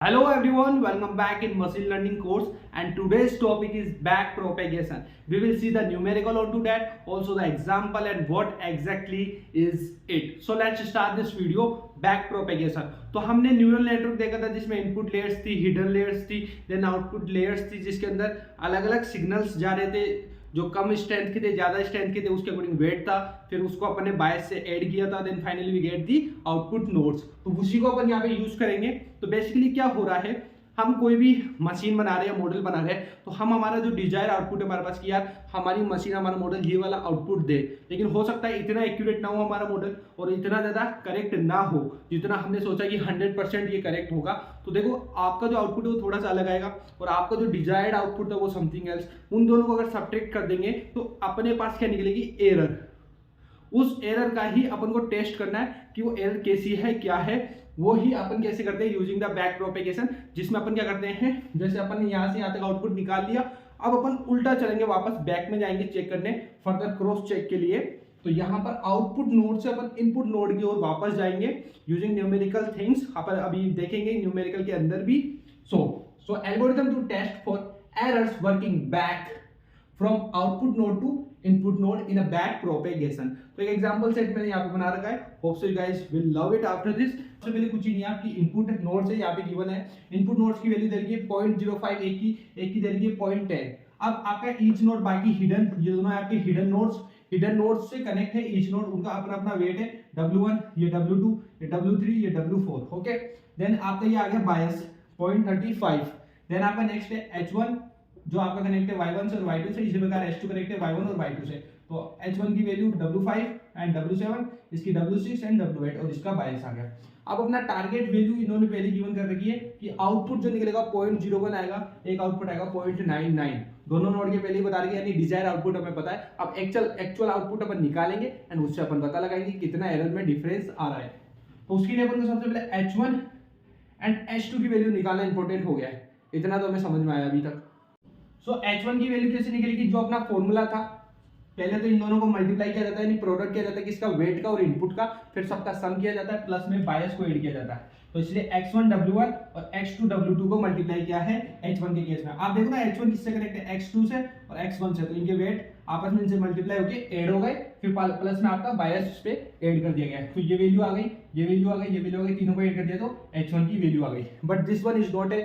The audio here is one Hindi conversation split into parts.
Hello everyone, welcome back in machine learning course, and today's topic is back propagation. We will see the numerical onto that, also the example and what exactly is it. So let's start this video. Back propagation. तो हमने न्यूरल नेटवर्क देखा था जिसमें इनपुट लेयर्स थी, हिडन लेयर्स थी, देन आउटपुट लेयर्स थी जिसके अंदर अलग अलग सिग्नल्स जा रहे थे, जो कम स्ट्रेंथ के थे, ज्यादा स्ट्रेंथ के थे, उसके अकॉर्डिंग वेट था, फिर उसको अपन ने बायस से ऐड किया था, then finally we get the output nodes. तो उसी को अपन यहाँ पे यूज करेंगे। तो बेसिकली क्या हो रहा है, हम कोई भी मशीन बना रहे हैं, मॉडल बना रहे हैं, तो हम हमारा जो डिजायर आउटपुट है हमारे पास कि यार हमारी मशीन, हमारा मॉडल ये वाला आउटपुट दे, लेकिन हो सकता है इतना एक्यूरेट ना हो हमारा मॉडल और इतना ज़्यादा करेक्ट ना हो जितना हमने सोचा कि 100% ये करेक्ट होगा। तो देखो आपका जो आउटपुट है वो थोड़ा सा अलग आएगा और आपका जो डिजायर्ड आउटपुट है वो समथिंग एल्स। उन दोनों को अगर सब्ट्रैक्ट कर देंगे तो अपने पास क्या निकलेगी, एरर। उस एरर का ही अपन को टेस्ट करना है कि वो एरर कैसी है, क्या है। वो ही अपन कैसे करते हैं, यूजिंग द बैक प्रोपेगेशन, जिसमें अपन क्या करते हैं, जैसे अपन ने यहाँ से यहाँ तक आउटपुट निकाल लिया, अब अपन उल्टा चलेंगे, वापस बैक में जाएंगे चेक करने, फर्दर क्रॉस चेक के लिए। तो यहाँ पर आउटपुट नोड से अपन इनपुट नोड की ओर वापस जाएंगे यूजिंग न्यूमेरिकल थिंग्स। अपन अभी देखेंगे न्यूमेरिकल के अंदर भी। So algorithm to test for errors working back from output node to input node in a back propagation. तो एक एग्जांपल सेट मैंने यहाँ पे बना रखा है, hope so you guys will love it after this. सबसे पहले कुछ ही नहीं है, आपकी इनपुट नोड से यहाँ पे गिवन है, इनपुट नोड्स की वैल्यू दे रही है 0.05, एक की दे रही है 0.10। अब आपका ईच नोड, बाकी हिडन, ये दोनों आपके हिडन नोड्स से कनेक्ट है ईच नोड, उनका अपना अपना वेट है, W1, ये W2, ये W3, ये W4। ओके, देन आपका ये आ गया बायस 0.35। देन आपका नेक्स्ट है H1 जो आपका कनेक्ट है y1 से और y2 से, इसी प्रकार h2 कनेक्ट है y1 और y2 से। तो h1 की वैल्यू w5 एंड w7, इसकी w6 एंड w8 और इसका बायस आ गया। अब अपना टारगेट वैल्यू इन्होंने पहले गिवन कर रखी है कि आउटपुट जो निकलेगा 0.01 आएगा, एक आउटपुट आएगा 0.99। दोनों नोड के पहले ही बता रही है, यानी डिजायर आउटपुट हमें पता है। अब एक्चुअल आउटपुट अपन निकालेंगे एंड उससे अपन पता लगाएंगे कितना एरर में डिफरेंस आ रहा है। तो उसके लिए अपन को सबसे पहले h1 एंड h2 की वैल्यू निकालना इंपॉर्टेंट हो गया है। इतना तो हमें समझ में आया अभी तक। सो H1 की वैल्यू कैसे निकलेगी, जो अपना फॉर्मूला था, पहले तो इन दोनों को मल्टीप्लाई किया जाता है, यानी प्रोडक्ट किया जाता है किसका, वेट का और इनपुट का, फिर सबका सम किया जाता है, प्लस में बायस को ऐड किया जाता है। तो इसलिए x1 w1 और x2 w2 को मल्टीप्लाई किया है h1 के केस में। आप देखो ना h1 किससे कनेक्ट है, x2 से और x1 से, तो इनके वेट आपस में इनसे मल्टीप्लाई होके ऐड हो गए, फिर प्लस में आपका बायस पे ऐड कर दिया गया। तो ये वैल्यू आ गई, ये वैल्यू आ गई, ये वैल्यू आ गई, तीनों को ऐड कर दिया तो h1 की वैल्यू आ गई। But this one is not a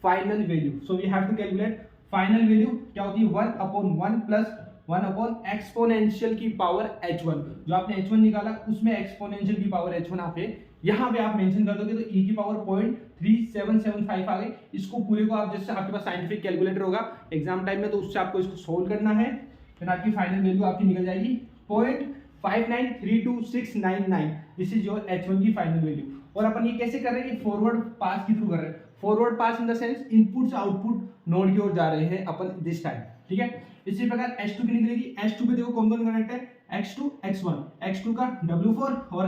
final value, so we have to calculate final value. क्या होती है, 1/1 प्लस 1/ एक्सपोनेंशियल की पावर h1। जो आपने h1 निकाला उसमें एक्सपोनेंशियल की पावर h1 यहाँ पे आप मेंशन कर दोगे तो e की पावर 0.3775 आ गई। इसको पूरे को आप, जैसे आपके पास साइंटिफिक कैलकुलेटर होगा एग्जाम टाइम में, तो उससे आपको इसको सोल्व करना है, फिर आपकी फाइनल वैल्यू आपकी निकल जाएगी 0.593269। दिस इज योर h1 की फाइनल वैल्यू। और अपन ये कैसे कर रहे हैं, फॉरवर्ड पास के थ्रू कर रहे हैं। Forward pass in the sense input से आउटपुट नोड की ओर जा रहे हैं अपन दिस टाइम, ठीक है। इसी प्रकार h2 की निकलेगी, h2 पे देखो कौन कौन कनेक्ट है, x2 x1, x2 का w4 और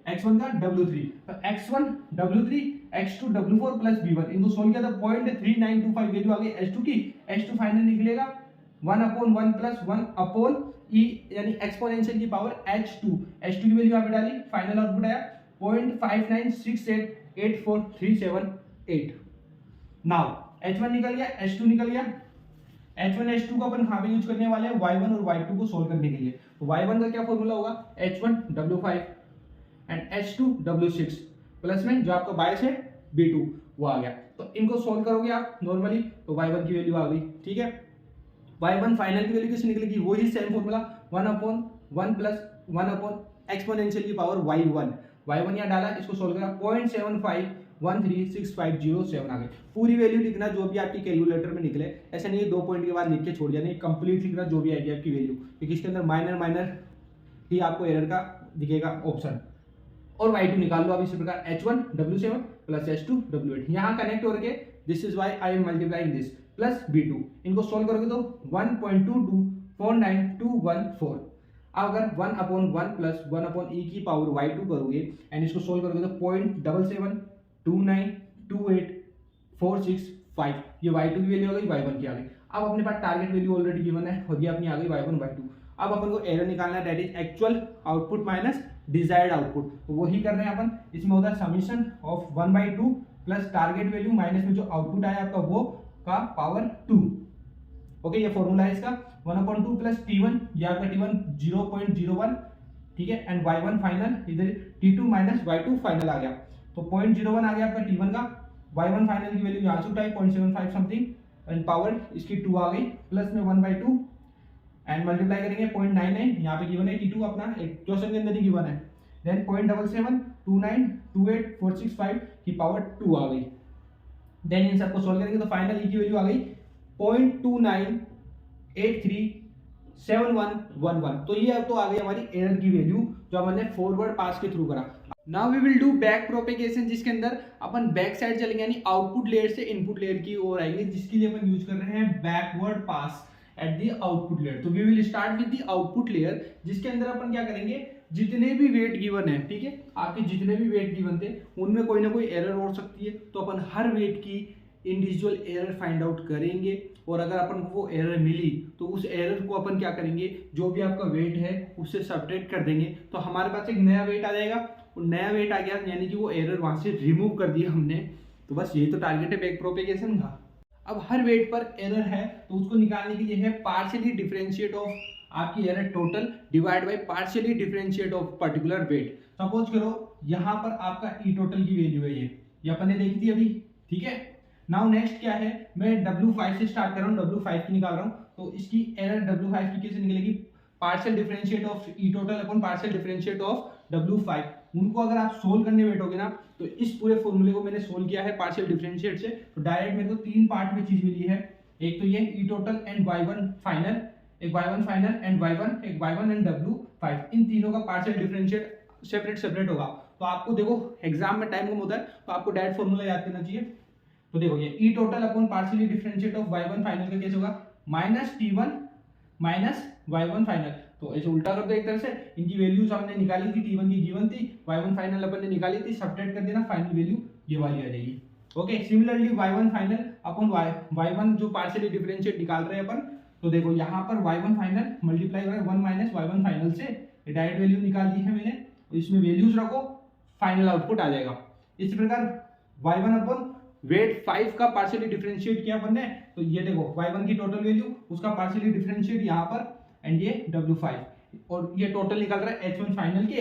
x1 का w3। तो x1 w3 x2 w4 plus b1, इनको सोल्व किया था 0.3925 वैल्यू आ गई h2 की। h2 फाइनल निकलेगा 1/1 प्लस 1/e, यानी एक्सपोनेंशियल की पावर h2 की वैल्यू यहाँ पे डाली, फाइनल आउटपुट आया 0.59688437 नाउ h1 निकल गया, h2 निकल गया। h1 h2 को अपन कहां पे यूज करने वाले हैं, y1 और y2 को सोल्व करने के लिए। तो y1 का क्या फॉर्मूला होगा, h1 w5 and h2 w6 plus में जो आपका बायस है b2 वो आ गया। तो इनको सोल्व करोगे आप नॉर्मली तो y1 की वैल्यू आ गई, ठीक है। y1 फाइनल की वैल्यू किससे निकलेगी, वही सेम फॉर्मूला 1/1 प्लस 1/ एक्सपोनेंशियल की पावर y1 यहाँ डाला, इसको सोल्व करा 0.75136507 आ गई। पूरी वैल्यू लिखना जो भी आपकी कैलकुलेटर में निकले, ऐसा नहीं है 2 पॉइंट के बाद लिख के छोड़ दिया, नहीं, कंप्लीट लिखना जो भी आएगी आपकी वैल्यू, क्योंकि इसके अंदर माइनर ही आपको एरर का दिखेगा ऑप्शन। और y2 निकाल लो अब इसी प्रकार, h1 w7 plus h2 w8 यहाँ कनेक्ट हो रखे, this is why I am multiplying this, plus b2। इनको सोल्व करोगे तो 1.2249214। अब अगर 1/1 प्लस 1/e की पावर y2 करोगे एंड इसको सोल्व करोगे तो 0.77292846 ये y2 की वैल्यू आ गई, y1 की आ गई। अब अपने पास टारगेट वैल्यू ऑलरेडी गिवन है और ये अपनी आ गई y1 y2। अब अपन को एरर निकालना है, that is actual output minus desired output. तो वही कर रहे हैं अपन, इसमें होता है summation of 1/2 plus target value minus में जो आउटपुट आया आपका वो का पावर 2। ओके, ये फॉर्मूला है इसका 1/2 प्लस T1, ये आपका T1 0.01, ठीक है, एंड Y1 फाइनल, इधर T2 माइनस Y2 फाइनल आ गया, तो 0.01 आ गया आपका T1 का। Y1 फाइनल की वैल्यू यहाँ से उठाई 0.75 समथिंग, एंड पावर इसकी 2 आ गई, प्लस में 1/2 एंड मल्टीप्लाई करेंगे 0.99, यहाँ पे गिवन है T2 अपना एक क्वेश्चन के अंदर ही गिवन है, देन 0.772928 की पावर 2 आ गई। देन इन सबको सोल्व करेंगे तो फाइनल की वैल्यू आ गई 0.29837111। तो ये अब तो आ गई हमारी एरर की वैल्यू जो हमने फॉरवर्ड पास के थ्रू करा। Now we will do back propagation, जिसके अंदर अपन बैक साइड चलेंगे, यानी आउटपुट लेयर से इनपुट लेयर की ओर आएंगे, जिसके लिए अपन यूज कर रहे हैं backward pass at the output layer. तो we will start with the output layer, जिसके अंदर अपन क्या करेंगे, जितने भी वेट गिवन है, ठीक है, आपके जितने भी वेट गिवन थे उनमें कोई ना कोई एरर हो सकती है, तो अपन हर वेट की इंडिविजुअल एरर फाइंड आउट करेंगे, और अगर अपन को वो एरर मिली तो उस एरर को अपन क्या करेंगे, जो भी आपका वेट है उससे सब्ट्रैक्ट कर देंगे, तो हमारे पास एक नया वेट आ जाएगा, और नया वेट आ गया यानी कि वो एरर वहां से रिमूव कर दिया हमने। तो बस यही तो टारगेट है बैक प्रोपेगेशन का। अब हर वेट पर एरर है तो उसको निकालने के लिए है पार्शियली डिफरेंशिएट ऑफ आपकी error total divide by partially differentiate of particular weight. Suppose करो यहाँ पर आपका ई टोटल की वैल्यू है, ये अपन ने देखी थी अभी, ठीक है। नाउ नेक्स्ट क्या है, मैं W5 से स्टार्ट कर रहा हूँ, W5 की निकाल रहा हूँ, तो इसकी एरर W5 की कैसे निकलेगी, partial differentiate of E total upon partial differentiate of W5। उनको अगर आप सोल्व करने बैठोगे ना, तो इस पूरे फॉर्मूले को मैंने सोल्व किया है पार्शियल डिफरेंशिएट से, तो डायरेक्ट मेरे को 3 पार्ट में चीज मिली है। एक तो ये E total and Y1 final, एक Y1 फाइनल एंड Y1, एक Y1 एंड W5, इन तीनों का पार्शियल डिफरेंशिएट सेपरेट होगा। तो आपको देखो एग्जाम में टाइम कम होता है, तो आपको डायरेक्ट फॉर्मूला याद करना चाहिए। तो देखो ये E total upon partially differentiate of Y1 final का कैसे होगा, minus T1 minus Y1 final. तो ऐसे उल्टा कर दो एक तरह से, इनकी वैल्यूज हमने निकाली थी, T1 की गिवन थी, Y1 फाइनल अपन ने निकाली थी, सब्ट्रैक्ट कर देना, फाइनल वैल्यू ये वाली आ जाएगी। Okay, similarly Y1 final upon Y1 जो पार्शियली डिफरेंशिएट निकाल रहे हैं अपन, तो देखो यहाँ पर Y1 फाइनल मल्टीप्लाई करें 1 माइनस Y1 फाइनल से, डायरेक्ट वैल्यू निकाल दी है मैंने, तो इसमें वैल्यूज रखो, फाइनल आउटपुट आ जाएगा। इस प्रकार Y1 अपॉन वेट 5 का पार्शियली डिफरेंशिएट किया अपन ने, तो ये देखो Y1 की टोटल वैल्यू, उसका पार्शियली डिफरेंशिएट यहाँ पर, एंड ये W5, और ये टोटल निकल रहा है H1 फाइनल के,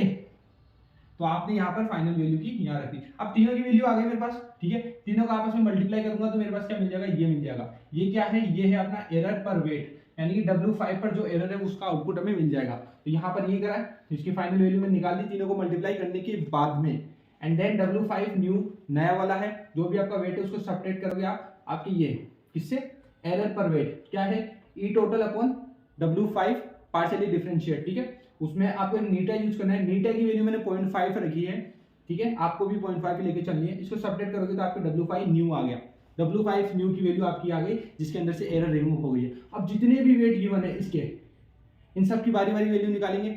तो आपने यहाँ पर फाइनल वैल्यू की यहाँ रखी। अब तीनों की वैल्यू आ गई मेरे पास, ठीक है, तीनों का आपस में मल्टीप्लाई करूंगा तो मेरे पास क्या मिल जाएगा, ये मिल जाएगा। ये क्या है, ये है अपना एरर पर वेट, यानी कि W5 पर जो एरर है उसका आउटपुट हमें मिल जाएगा। तो यहाँ पर ये करा है, इसकी फाइनल वैल्यू में निकाल दी तीनों को मल्टीप्लाई करने के बाद में, एंड देन W5 न्यू नया वाला है, जो भी आपका वेट है उसको सब्ट्रैक्ट करोगे आप, आपकी ये किससे, एरर पर वेट क्या है, E total upon W5 partially differentiate, ठीक है। उसमें आपको नीटा यूज करना है, नीटा की वैल्यू मैंने 0.5 रखी है, ठीक है, आपको भी 0.5 लेके चलनी है। इसको सब्ट्रैक्ट करोगे तो आपको W5 न्यू आ गया, W5 न्यू की वैल्यू आपकी आ गई, जिसके अंदर से एरर रिमूव हो गई है। अब जितने भी वेट गिवन है इसके, इन सब की बारी बारी वैल्यू निकालेंगे,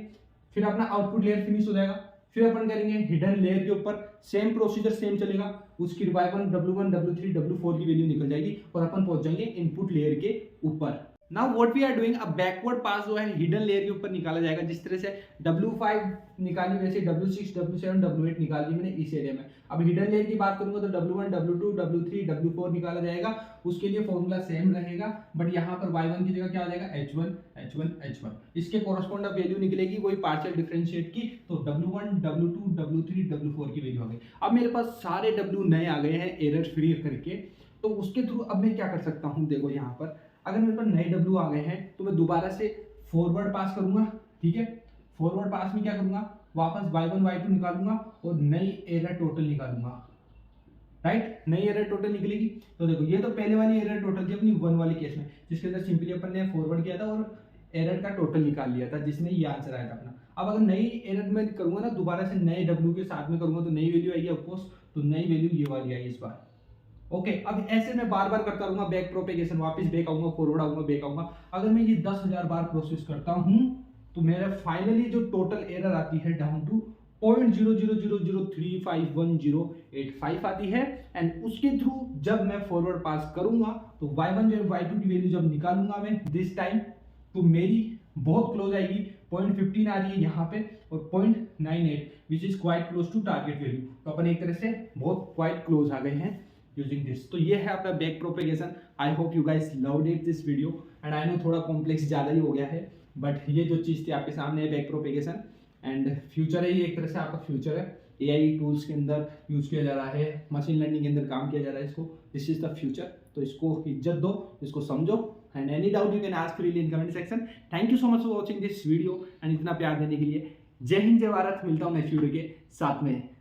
फिर अपना आउटपुट लेयर फिनिश हो जाएगा। फिर अपन करेंगे हिडन लेयर के ऊपर, सेम प्रोसीजर सेम चलेगा, उसकी Y1 W1 W3 W4 की वैल्यू निकल जाएगी, और अपन पहुंच जाएंगे इनपुट लेयर के ऊपर। Now what we are doing, अब बैकवर्ड पास जो है हिडन लेयर के ऊपर निकाला जाएगा। जिस तरह से W5 निकाली वैसे W6 W7 W8 निकाल दी मैंने इस एरिया में। अब हिडन लेयर की बात करूंगा तो W1 W2 W3 W4 निकाला जाएगा, उसके लिए फॉर्मूला सेम रहेगा, बट यहाँ पर Y1 की जगह क्या आ जाएगा, H1 H1 H1, इसके कोरस्पॉन्ड अब वैल्यू निकलेगी वही पार्शियल डिफरेंशिएट की, तो W1 W2 W3 W4 की वैल्यू आ गई। अब मेरे पास सारे W नए आ गए हैं एरर फ्री करके, तो उसके थ्रू अब मैं क्या कर सकता हूँ, देखो यहाँ पर अगर मेरे पास नए W आ गए हैं तो मैं दोबारा से फॉरवर्ड पास करूंगा, ठीक है। फॉरवर्ड पास में क्या करूंगा, वापस Y1 Y2 निकालूंगा और नई एरर टोटल निकालूंगा, राइट, नई एरर टोटल निकलेगी। तो देखो ये तो पहले वाली एरर टोटल थी अपनी 1 वाली केस में, जिसके अंदर सिंपली अपन ने फॉरवर्ड किया था और एरर का टोटल निकाल लिया था, जिसमें ये आंसर आया था अपना। अब अगर नई एरर में करूंगा ना, दोबारा से नए W के साथ में करूंगा तो नई वैल्यू आएगी ऑफकोर्स, तो नई वैल्यू ये वाली आई इस बार। ओके, अब ऐसे मैं बार बार करता रहूंगा बैक प्रोपेगेशन, वापस बैक आऊंगा, फॉरवर्ड आऊंगा, बैक आऊंगा। अगर मैं ये 10,000 बार प्रोसेस करता हूं तो मेरा फाइनली जो टोटल एरर आती है डाउन टू 0.00035108 आती है, एंड उसके थ्रू जब मैं फॉरवर्ड पास करूंगा तो Y1 जो Y2 की वैल्यू जब निकालूंगा मैं दिस टाइम, तो मेरी बहुत क्लोज आएगी 0.15 आ रही है यहाँ पे और 0.98 which is quite close to target value. तो अपन एक तरह से बहुत क्वाइट क्लोज आ गए हैं यूजिंग दिस। तो ये है अपना back propagation. I hope you guys loved it this video and I know थोड़ा कॉम्प्लेक्स ज़्यादा ही हो गया है, बट ये जो चीज़ थी आपके सामने है बैक प्रोपेगेशन एंड फ्यूचर है, ये एक तरह से आपका फ्यूचर है। एआई टूल्स के अंदर यूज किया जा रहा है, मशीन लर्निंग के अंदर काम किया जा रहा है इसको, दिस इज द फ्यूचर। तो इसको इज्जत दो, इसको समझो and any doubt you can ask freely in comment section. Thank you so much for watching this video and इतना प्यार देने के लिए। जय हिंद, जय भारत। मिलता हूँ नेक्स्ट वीडियो के साथ में।